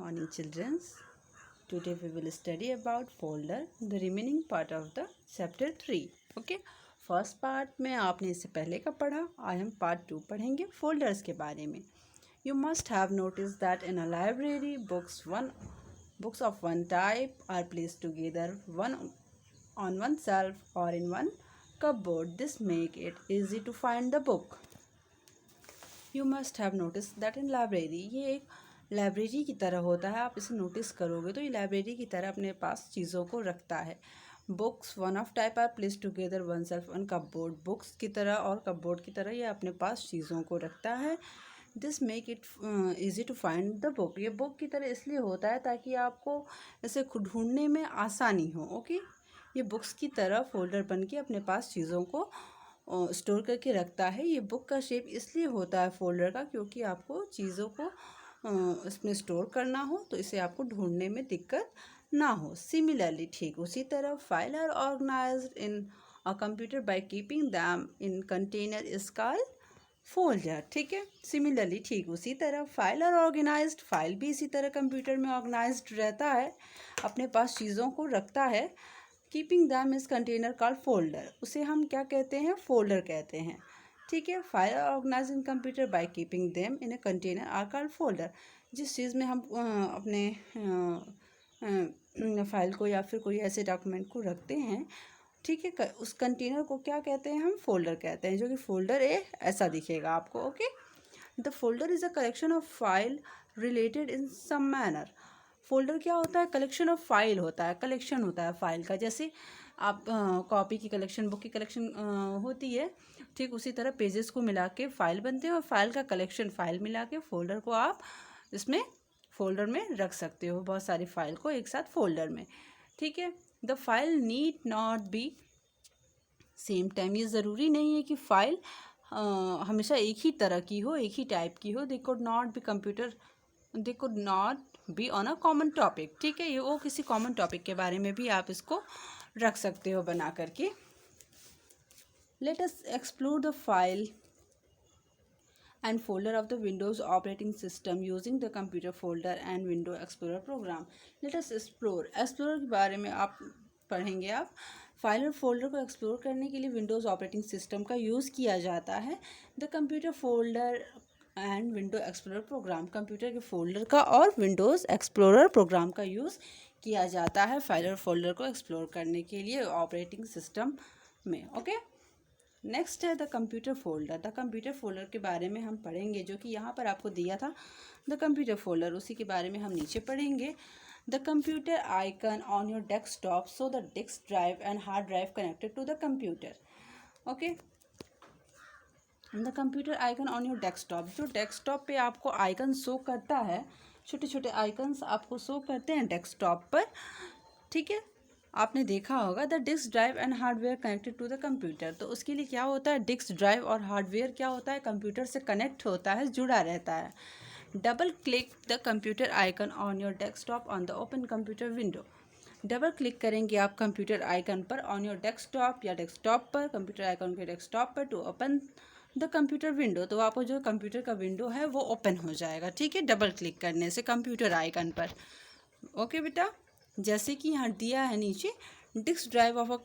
morning, children. Today we will study about folder, the remaining part of the chapter 3. Okay. First part में आपने इससे पहले का पढ़ा, आज हम पार्ट 2 पढ़ेंगे फोल्डर्स के बारे में. You must have noticed that in a library, books of one type are placed together, one on one shelf or in one cupboard. This make it easy to find the book. You must have noticed that in library, ये एक library की तरह होता है. आप इसे notice करोगे तो ये लाइब्रेरी की तरह अपने पास चीज़ों को रखता है. Books one of type are place together one shelf one cupboard. Books की तरह और कपबोर्ड की तरह ये अपने पास चीज़ों को रखता है. This make it easy to find the book. ये बुक की तरह इसलिए होता है ताकि आपको इसे ढूंढने में आसानी हो. ओके. ये बुक्स की तरह फोल्डर बन के अपने पास चीज़ों को स्टोर करके रखता है. ये बुक का शेप इसलिए होता है फोल्डर का क्योंकि आपको चीज़ों को इसमें स्टोर करना हो तो इसे आपको ढूंढने में दिक्कत ना हो. सिमिलरली, ठीक उसी तरह, file are organised in a computer by keeping them in container is called folder. ठीक है. सिमिलरली, ठीक उसी तरह, फाइल आर ऑर्गेनाइज्ड. फाइल भी इसी तरह कंप्यूटर में ऑर्गेनाइज्ड रहता है, अपने पास चीज़ों को रखता है. Keeping them is container called folder. उसे हम क्या कहते हैं? फोल्डर कहते हैं. ठीक है. File organise in computer by keeping them in a container are called folder. जिस चीज़ में हम अपने फाइल को या फिर कोई ऐसे डॉक्यूमेंट को रखते हैं, ठीक है, उस कंटेनर को क्या कहते हैं? हम फोल्डर कहते हैं. जो कि फोल्डर ऐसा दिखेगा आपको. Okay. The folder is a collection of file related in some manner. Folder क्या होता है? कलेक्शन ऑफ फाइल होता है, कलेक्शन होता है फाइल का. जैसे आप कॉपी की कलेक्शन, बुक की कलेक्शन होती है, ठीक उसी तरह पेजेस को मिला के फाइल बनते हैं और फाइल का कलेक्शन, फाइल मिला के फोल्डर को आप इसमें फोल्डर में रख सकते हो, बहुत सारी फाइल को एक साथ फोल्डर में. ठीक है. The file need not be same time. ये ज़रूरी नहीं है कि फ़ाइल हमेशा एक ही तरह की हो, एक ही टाइप की हो. They could not be on a common topic. ठीक है. ये वो किसी कॉमन टॉपिक के बारे में भी आप इसको रख सकते हो बना करके. Let us explore the file and folder of the Windows operating system using the computer folder and Window Explorer program. Let us explore. Explorer के बारे में आप पढ़ेंगे. आप फाइल और फोल्डर को एक्सप्लोर करने के लिए विंडोज़ ऑपरेटिंग सिस्टम का यूज़ किया जाता है. The computer folder and window explorer program. Computer के फोल्डर का और विंडोज़ एक्सप्लोरर प्रोग्राम का यूज़ किया जाता है फाइल और फोल्डर को एक्सप्लोर करने के लिए ऑपरेटिंग सिस्टम में. ओके. नेक्स्ट है the computer folder. The computer folder के बारे में हम पढ़ेंगे, जो कि यहाँ पर आपको दिया था. द कंप्यूटर फोल्डर, उसी के बारे में हम नीचे पढ़ेंगे. The computer icon on your desktop so the disk drive and hard drive connected to the computer. Okay. The computer icon on your desktop. जो डेस्कटॉप पे आपको आइकन शो करता है, छोटे छोटे आइकन्स आपको शो करते हैं डेस्कटॉप पर. ठीक है. आपने देखा होगा the disk drive and hardware connected to the computer. तो उसके लिए क्या होता है? डिस्क ड्राइव और हार्डवेयर क्या होता है? कंप्यूटर से कनेक्ट होता है, जुड़ा रहता है. Double click the computer icon on your desktop on the open computer window. Double click करेंगे आप कंप्यूटर आइकन पर ऑन योर डेस्कटॉप या डेस्कटॉप पर, कंप्यूटर आइकन के डेस्कटॉप पर, to open the computer window. तो आपको जो कंप्यूटर का विंडो है वो ओपन हो जाएगा. ठीक है. डबल क्लिक करने से कंप्यूटर आइकन पर. ओके बेटा. जैसे कि यहाँ दिया है नीचे, disk drive for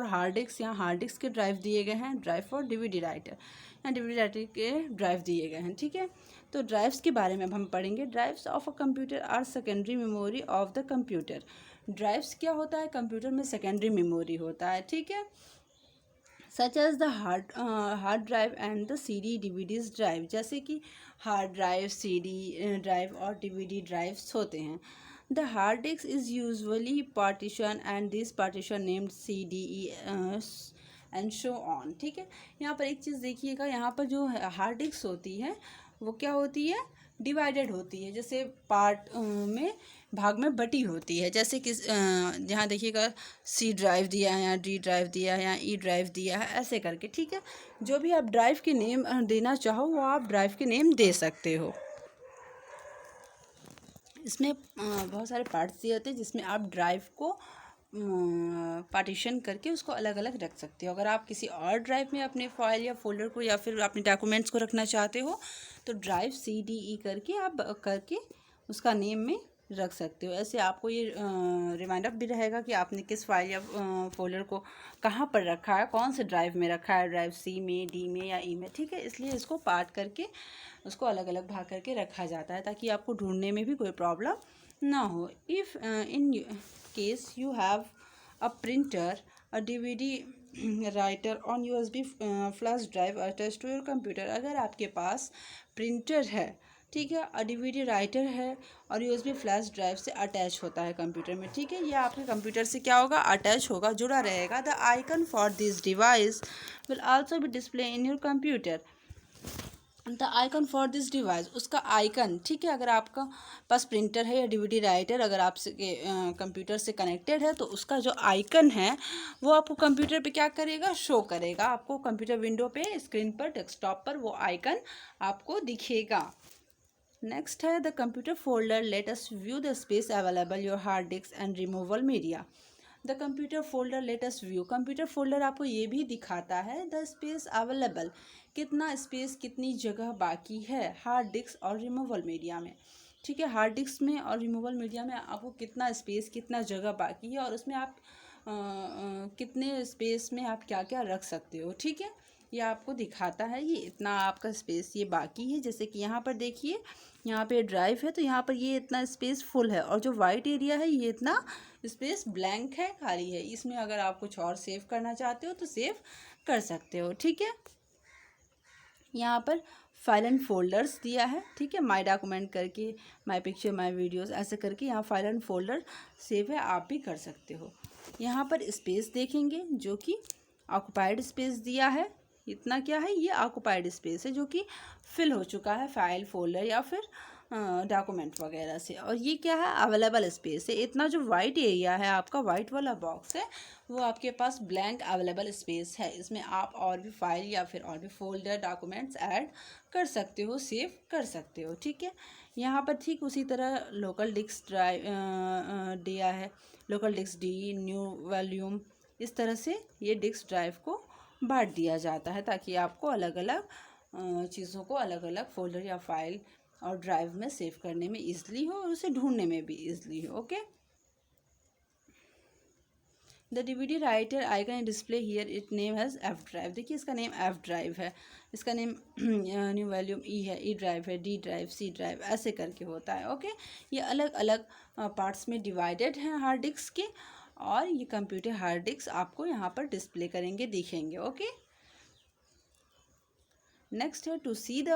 hard disk. यहाँ हार्ड डिस्क के ड्राइव दिए गए हैं. ड्राइव फॉर डीवीडी राइटर, यहाँ डीवीडी राइटर के ड्राइव दिए गए हैं. ठीक है. तो ड्राइव्स के बारे में अब हम पढ़ेंगे. Drives of a computer are secondary memory of the computer. Drives क्या होता है? कंप्यूटर में सेकेंडरी मेमोरी होता है. ठीक है. Such as the hard drive and the CD DVDs drive. जैसे कि हार्ड ड्राइव, CD ड्राइव और DVD ड्राइव्स होते हैं. The hard disk is usually partition and this partition named CDE and show on. ठीक है. यहाँ पर एक चीज़ देखिएगा, यहाँ पर जो हार्ड डिस्क होती है वो क्या होती है? डिवाइडेड होती है. जैसे पार्ट में भाग में बटी होती है. जैसे कि यहाँ देखिएगा C ड्राइव दिया है, यहाँ D ड्राइव दिया है, यहाँ E ड्राइव दिया है, ऐसे करके. ठीक है. जो भी आप ड्राइव के नेम देना चाहो वो आप ड्राइव के नेम दे सकते हो. इसमें बहुत सारे पार्ट्स दिए होते हैं जिसमें आप ड्राइव को पार्टीशन करके उसको अलग अलग रख सकते हो। अगर आप किसी और ड्राइव में अपने फाइल या फोल्डर को या फिर अपने डॉक्यूमेंट्स को रखना चाहते हो तो ड्राइव CDE करके आप उसका नेम में रख सकते हो। ऐसे आपको ये रिमाइंडर भी रहेगा कि आपने किस फाइल या फोल्डर को कहाँ पर रखा है, कौन से ड्राइव में रखा है, ड्राइव C में, D में या E में। ठीक है, इसलिए इसको पार्ट करके उसको अलग अलग भाग करके रखा जाता है ताकि आपको ढूंढने में भी कोई प्रॉब्लम ना हो। If in case you have a printer, a DVD writer on USB flash drive attached to your computer। अगर आपके पास प्रिंटर है, ठीक है, DVD राइटर है और USB फ्लैश ड्राइव से अटैच होता है कंप्यूटर में, ठीक है, ये आपके कंप्यूटर से क्या होगा, अटैच होगा, जुड़ा रहेगा। The icon for this device will also be display in your computer. The icon for this device, उसका आइकन, ठीक है, अगर आपका पास प्रिंटर है या DVD राइटर अगर आपसे कंप्यूटर से कनेक्टेड है तो उसका जो आइकन है वो आपको कंप्यूटर पे क्या करेगा, शो करेगा। आपको कंप्यूटर विंडो पे, स्क्रीन पर, डेस्कटॉप पर वो आइकन आपको दिखेगा। नेक्स्ट है the computer folder. Let us view the space available your hard disk and removal media. The computer folder let us view, computer folder आपको ये भी दिखाता है द स्पेस अवेलेबल, कितना स्पेस, कितनी जगह बाकी है हार्ड डिस्क और रिमूवल मीडिया में। ठीक है, हार्ड डिस्क में और रिमूवल मीडिया में आपको कितना स्पेस, कितना जगह बाकी है और उसमें आप कितने स्पेस में आप क्या क्या रख सकते हो। ठीक है, ये आपको दिखाता है ये इतना आपका स्पेस ये बाकी है। जैसे कि यहाँ पर देखिए, यहाँ पे ड्राइव है तो यहाँ पर ये इतना स्पेस फुल है और जो वाइट एरिया है ये इतना स्पेस ब्लैंक है, खाली है। इसमें अगर आप कुछ और सेव करना चाहते हो तो सेव कर सकते हो। ठीक है, यहाँ पर फाइल एंड फोल्डर्स दिया है, ठीक है, माय डॉक्यूमेंट करके, माय पिक्चर, माय वीडियोस, ऐसे करके यहाँ फाइल एंड फोल्डर सेव है, आप भी कर सकते हो। यहाँ पर स्पेस देखेंगे जो कि ऑक्युपाइड स्पेस दिया है, इतना क्या है, ये ऑक्युपाइड स्पेस है जो कि फिल हो चुका है फाइल, फोल्डर या फिर डॉक्यूमेंट वगैरह से। और ये क्या है, अवेलेबल स्पेस है, इतना जो वाइट एरिया है आपका, वाइट वाला बॉक्स है, वो आपके पास ब्लैंक अवेलेबल स्पेस है। इसमें आप और भी फाइल या फिर और भी फोल्डर, डॉक्यूमेंट्स ऐड कर सकते हो, सेव कर सकते हो। ठीक है, यहाँ पर ठीक उसी तरह लोकल डिस्क ड्राइव दिया है, local disk D, new volume, इस तरह से ये डिस्क ड्राइव को बांट दिया जाता है ताकि आपको अलग अलग चीज़ों को अलग अलग फोल्डर या फाइल और ड्राइव में सेव करने में ईजिली हो और उसे ढूंढने में भी ईजिली हो। Okay, the DVD writer icon display here, it name has F drive. देखिए इसका नेम F ड्राइव है, इसका नेम न्यू वॉल्यूम E है, E ड्राइव है, D ड्राइव, C ड्राइव, ऐसे करके होता है। ओके, ये अलग अलग पार्ट्स में डिवाइडेड हैं हार्ड डिस्क के और ये कंप्यूटर हार्ड डिस्क आपको यहाँ पर डिस्प्ले करेंगे, दिखेंगे। ओके, नेक्स्ट है to see the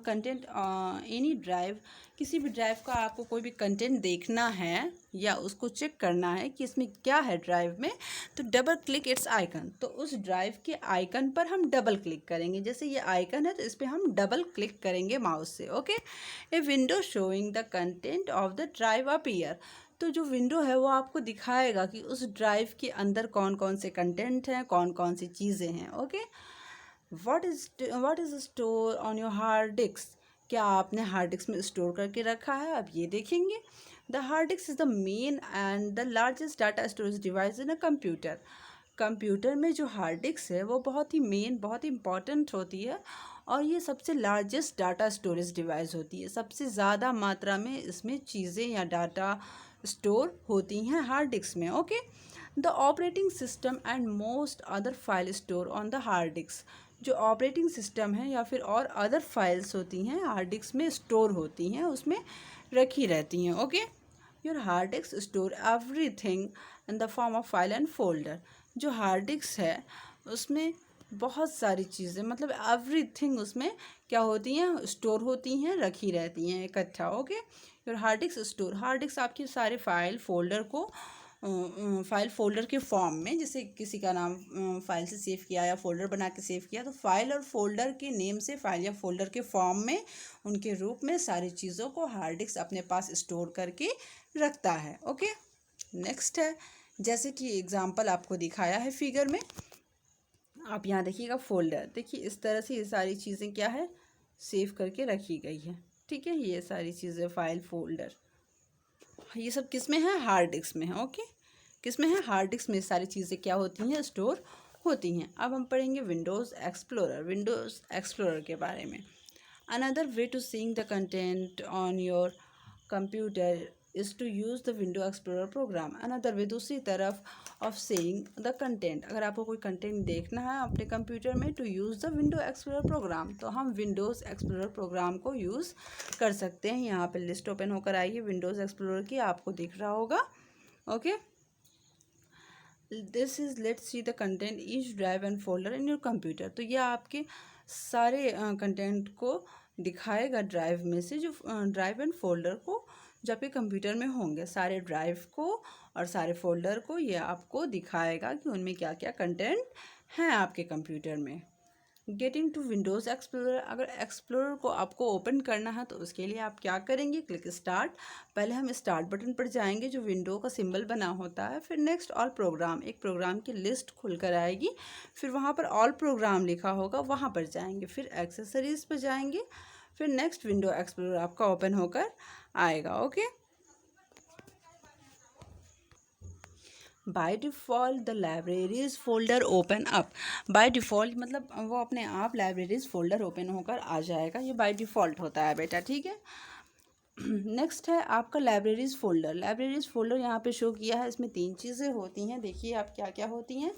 content any drive. किसी भी ड्राइव का आपको कोई भी कंटेंट देखना है या उसको चेक करना है कि इसमें क्या है ड्राइव में, तो डबल क्लिक इट्स आइकन, तो उस ड्राइव के आइकन पर हम डबल क्लिक करेंगे। जैसे ये आइकन है तो इस पर हम डबल क्लिक करेंगे माउस से। Okay, a window showing the content of the drive appear, तो जो विंडो है वो आपको दिखाएगा कि उस ड्राइव के अंदर कौन कौन से कंटेंट हैं, कौन कौन सी चीज़ें हैं। Okay, what is store on your hard disk, क्या आपने हार्ड डिस्क में स्टोर करके रखा है, अब ये देखेंगे। The hard disk is the main and the largest data storage device in a computer. Computer में जो हार्ड डिस्क है वो बहुत ही मेन, बहुत ही इंपॉर्टेंट होती है और ये सबसे लार्जेस्ट डाटा स्टोरेज डिवाइस होती है। सबसे ज़्यादा मात्रा में इसमें चीज़ें या डाटा स्टोर होती हैं हार्ड डिस्क में। Okay, the operating system and most other file store on the hard disc, जो ऑपरेटिंग सिस्टम है या फिर और अदर फाइल्स होती हैं हार्ड डिस्क में स्टोर होती हैं, उसमें रखी रहती हैं। Okay, your hard disk store everything in the form of file and folder. जो हार्ड डिस्क है उसमें बहुत सारी चीज़ें, मतलब एवरीथिंग उसमें क्या होती हैं, स्टोर होती हैं, रखी रहती हैं इकट्ठा। Okay, your hard disk store, hard disk आपकी सारे फाइल फोल्डर को फाइल फोल्डर के फॉर्म में, जैसे किसी का नाम फाइल से सेव किया या फोल्डर बना के सेव किया तो फाइल और फोल्डर के नेम से फाइल या फोल्डर के फॉर्म में, उनके रूप में सारी चीज़ों को हार्ड डिस्क अपने पास स्टोर करके रखता है। ओके, नेक्स्ट है, जैसे कि एग्जांपल आपको दिखाया है फिगर में, आप यहाँ देखिएगा फोल्डर, देखिए इस तरह से ये सारी चीज़ें क्या है, सेव करके रखी गई है। ठीक है, ये सारी चीज़ें फाइल फोल्डर ये सब किस में है, हार्ड डिस्क में है। ओके, किसमें है, हार्ड डिस्क में सारी चीज़ें क्या होती हैं, स्टोर होती हैं। अब हम पढ़ेंगे विंडोज़ एक्सप्लोरर के बारे में। Another way to seeing the content on your computer is to use the window explorer program. Another way, दूसरी तरफ, ऑफ सीइंग द कंटेंट, अगर आपको कोई कंटेंट देखना है अपने कंप्यूटर में, to use the window explorer program, तो हम विंडोज़ एक्सप्लोरर प्रोग्राम को यूज़ कर सकते हैं। यहाँ पे लिस्ट ओपन होकर आई है विंडोज़ एक्सप्लोरर की, आपको दिख रहा होगा। Okay, this is let's see the content each drive and folder in your computer. तो यह आपके सारे कंटेंट को दिखाएगा ड्राइव में से, जो ड्राइव एंड फोल्डर को जो आपके कंप्यूटर में होंगे, सारे ड्राइव को और सारे फोल्डर को ये आपको दिखाएगा कि उनमें क्या क्या कंटेंट हैं आपके कंप्यूटर में। गेटिंग टू विंडोज़ एक्सप्लोरर, अगर एक्सप्लोरर को आपको ओपन करना है तो उसके लिए आप क्या करेंगे, क्लिक स्टार्ट। पहले हम स्टार्ट बटन पर जाएंगे जो विंडो का सिंबल बना होता है, फिर नेक्स्ट ऑल प्रोग्राम, एक प्रोग्राम की लिस्ट खुलकर आएगी, फिर वहाँ पर ऑल प्रोग्राम लिखा होगा, वहाँ पर जाएंगे, फिर एक्सेसरीज़ पर जाएंगे, फिर नेक्स्ट विंडो एक्सप्लोरर आपका ओपन होकर आएगा। Okay, by default the libraries folder open up. By default मतलब वो अपने आप लाइब्रेरीज फोल्डर ओपन होकर आ जाएगा, ये बाय डिफ़ॉल्ट होता है बेटा, ठीक है। नेक्स्ट है आपका लाइब्रेरीज फोल्डर। लाइब्रेरीज फोल्डर यहाँ पे शो किया है, इसमें 3 चीज़ें होती हैं, देखिए आप क्या क्या होती हैं।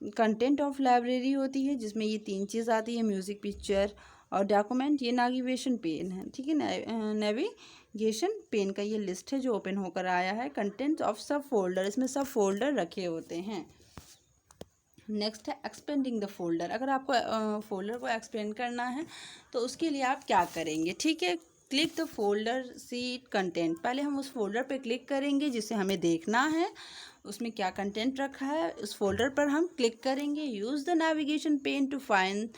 कंटेंट ऑफ लाइब्रेरी होती है जिसमें ये 3 चीज़ आती है, म्यूज़िक, पिक्चर और डॉक्यूमेंट। ये नेविगेशन पेन है, ठीक है, नेविगेशन पेन का ये लिस्ट है जो ओपन होकर आया है। कंटेंट ऑफ सब फोल्डर, इसमें सब फोल्डर रखे होते हैं। नेक्स्ट है एक्सपेंडिंग द फोल्डर, अगर आपको फोल्डर को एक्सपेंड करना है तो उसके लिए आप क्या करेंगे, ठीक है। Click the folder seat content, पहले हम उस फोल्डर पे क्लिक करेंगे जिसे हमें देखना है, उसमें क्या कंटेंट रखा है, उस फोल्डर पर हम क्लिक करेंगे। Use the navigation pane to find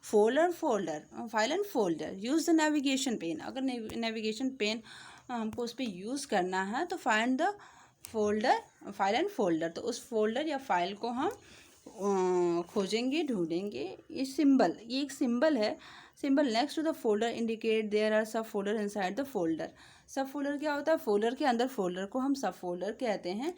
file and folder. Use the navigation pane, अगर नेविगेशन पेन हमको उस पर यूज़ करना है तो find the file and folder, तो उस फोल्डर या फाइल को हम खोजेंगे, ढूंढेंगे। ये एक सिंबल है, symbol next to the folder indicate there are sub folder inside the folder. Sub folder क्या होता है, फोल्डर के अंदर फोल्डर को हम सब फोल्डर कहते हैं।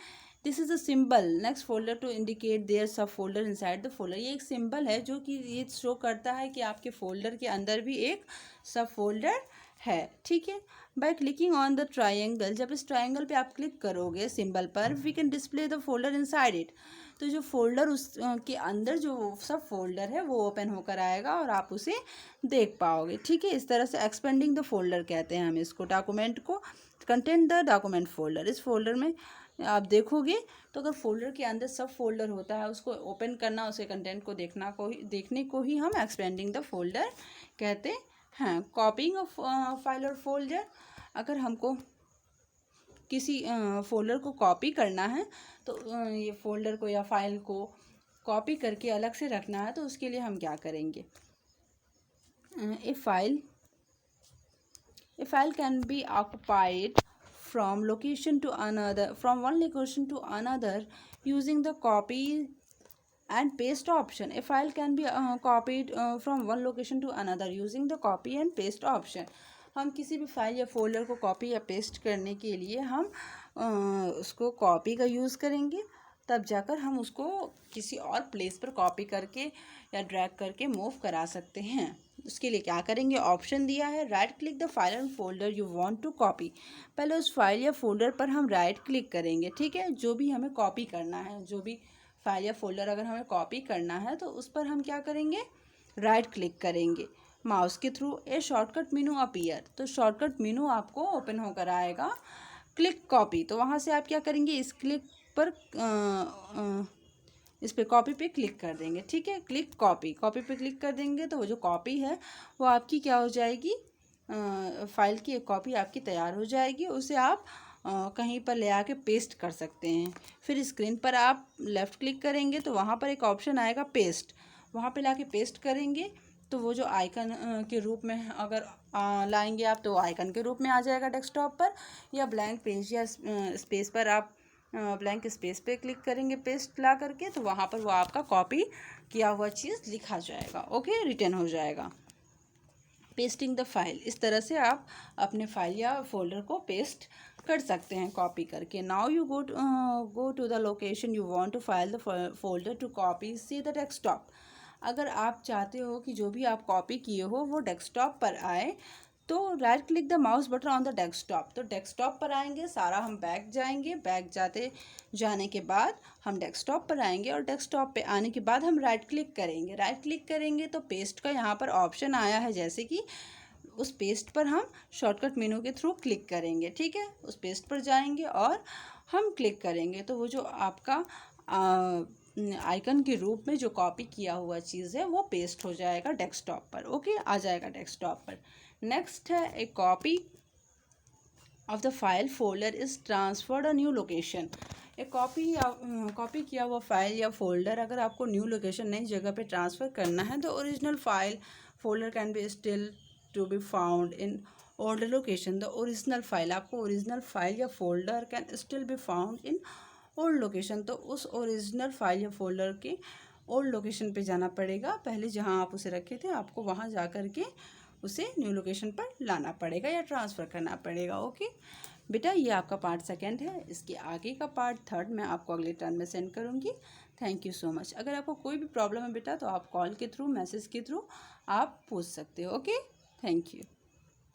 This is a symbol next folder to indicate there sub folder inside the folder. ये एक सिंबल है जो कि ये शो करता है कि आपके फोल्डर के अंदर भी एक सब फोल्डर है, ठीक है। By clicking on the triangle, जब इस ट्राइंगल पे आप क्लिक करोगे सिंबल पर, we can display the folder inside it, तो जो फोल्डर उस के अंदर जो सब फोल्डर है वो ओपन होकर आएगा और आप उसे देख पाओगे, ठीक है। इस तरह से एक्सपेंडिंग द फोल्डर कहते हैं हम इसको। डॉक्यूमेंट को कंटेंट द डॉक्यूमेंट फोल्डर, इस फोल्डर में आप देखोगे तो अगर फोल्डर के अंदर सब फोल्डर होता है, उसको ओपन करना, उसे कंटेंट को देखने को ही हम एक्सपेंडिंग द फोल्डर कहते हैं। कॉपिंग ऑफ फाइल और फोल्डर, अगर हमको किसी फोल्डर को कॉपी करना है तो ये फोल्डर को या फाइल को कॉपी करके अलग से रखना है तो उसके लिए हम क्या करेंगे। A file can be occupied from location to another, from one location to another using the copy and paste option. A file can be copied from one location to another using the copy and paste option. हम किसी भी file या folder को copy या paste करने के लिए हम उसको कॉपी का यूज़ करेंगे, तब जाकर हम उसको किसी और प्लेस पर कॉपी करके या ड्रैग करके मूव करा सकते हैं। उसके लिए क्या करेंगे, ऑप्शन दिया है, right click the file and folder you want to copy. पहले उस फाइल या फोल्डर पर हम राइट क्लिक करेंगे, ठीक है, जो भी हमें कॉपी करना है, जो भी फाइल या फोल्डर अगर हमें कॉपी करना है तो उस पर हम क्या करेंगे, राइट क्लिक करेंगे। माउस के through a shortcut menu appear, तो शॉर्टकट मेनू आपको ओपन होकर आएगा। क्लिक कॉपी, तो वहाँ से आप क्या करेंगे, इस क्लिक पर इस पे कॉपी पे क्लिक कर देंगे, ठीक है। क्लिक कॉपी पे क्लिक कर देंगे तो वो जो कॉपी है वो आपकी क्या हो जाएगी, फाइल की एक कॉपी आपकी तैयार हो जाएगी। उसे आप कहीं पर ले आके पेस्ट कर सकते हैं। फिर स्क्रीन पर आप लेफ़्ट क्लिक करेंगे तो वहाँ पर एक ऑप्शन आएगा पेस्ट, वहाँ पे लाके पेस्ट करेंगे तो वो जो आइकन के रूप में अगर लाएंगे आप तो आइकन के रूप में आ जाएगा डेस्कटॉप पर, या ब्लैंक पेज या स्पेस पर आप ब्लैंक स्पेस पे क्लिक करेंगे पेस्ट ला करके तो वहाँ पर वो आपका कॉपी किया हुआ चीज़ लिखा जाएगा, ओके, रिटर्न हो जाएगा। पेस्टिंग द फाइल, इस तरह से आप अपने फाइल या फोल्डर को पेस्ट कर सकते हैं कॉपी करके। Now you go to the location you want to file the folder to copy see the desktop. अगर आप चाहते हो कि जो भी आप कॉपी किए हो वो डेस्कटॉप पर आए तो right click the mouse button on the desktop. तो डेस्कटॉप पर आएंगे, सारा हम बैक जाएंगे, बैक जाने के बाद हम डेस्कटॉप पर आएंगे और डेस्कटॉप पे आने के बाद हम राइट क्लिक करेंगे। राइट क्लिक करेंगे तो पेस्ट का यहाँ पर ऑप्शन आया है, जैसे कि उस पेस्ट पर हम शॉर्टकट मेनू के थ्रू क्लिक करेंगे। ठीक है, उस पेस्ट पर जाएंगे और हम क्लिक करेंगे तो वो जो आपका आइकन के रूप में जो कॉपी किया हुआ चीज़ है वो पेस्ट हो जाएगा डेस्कटॉप पर। ओके, आ जाएगा डेस्कटॉप पर। नेक्स्ट है ए copy of the file folder is transferred a new location. एक कॉपी किया हुआ फाइल या फोल्डर अगर आपको न्यू लोकेशन नई जगह पे ट्रांसफ़र करना है तो original file folder can be still to be found in old location. The original file, आपको ओरिजिनल फाइल या folder can still be found in old location. तो उस ओरिजिनल फाइल या फोल्डर के ओल्ड लोकेशन पे जाना पड़ेगा। पहले जहाँ आप उसे रखे थे आपको वहाँ जा कर के उसे न्यू लोकेशन पर लाना पड़ेगा या ट्रांसफ़र करना पड़ेगा। ओके बेटा, ये आपका पार्ट सेकंड है। इसके आगे का पार्ट थर्ड मैं आपको अगले टर्न में सेंड करूँगी। Thank you so much. अगर आपको कोई भी प्रॉब्लम है बेटा तो आप कॉल के थ्रू, मैसेज के थ्रू आप पूछ सकते हो। Okay, thank you.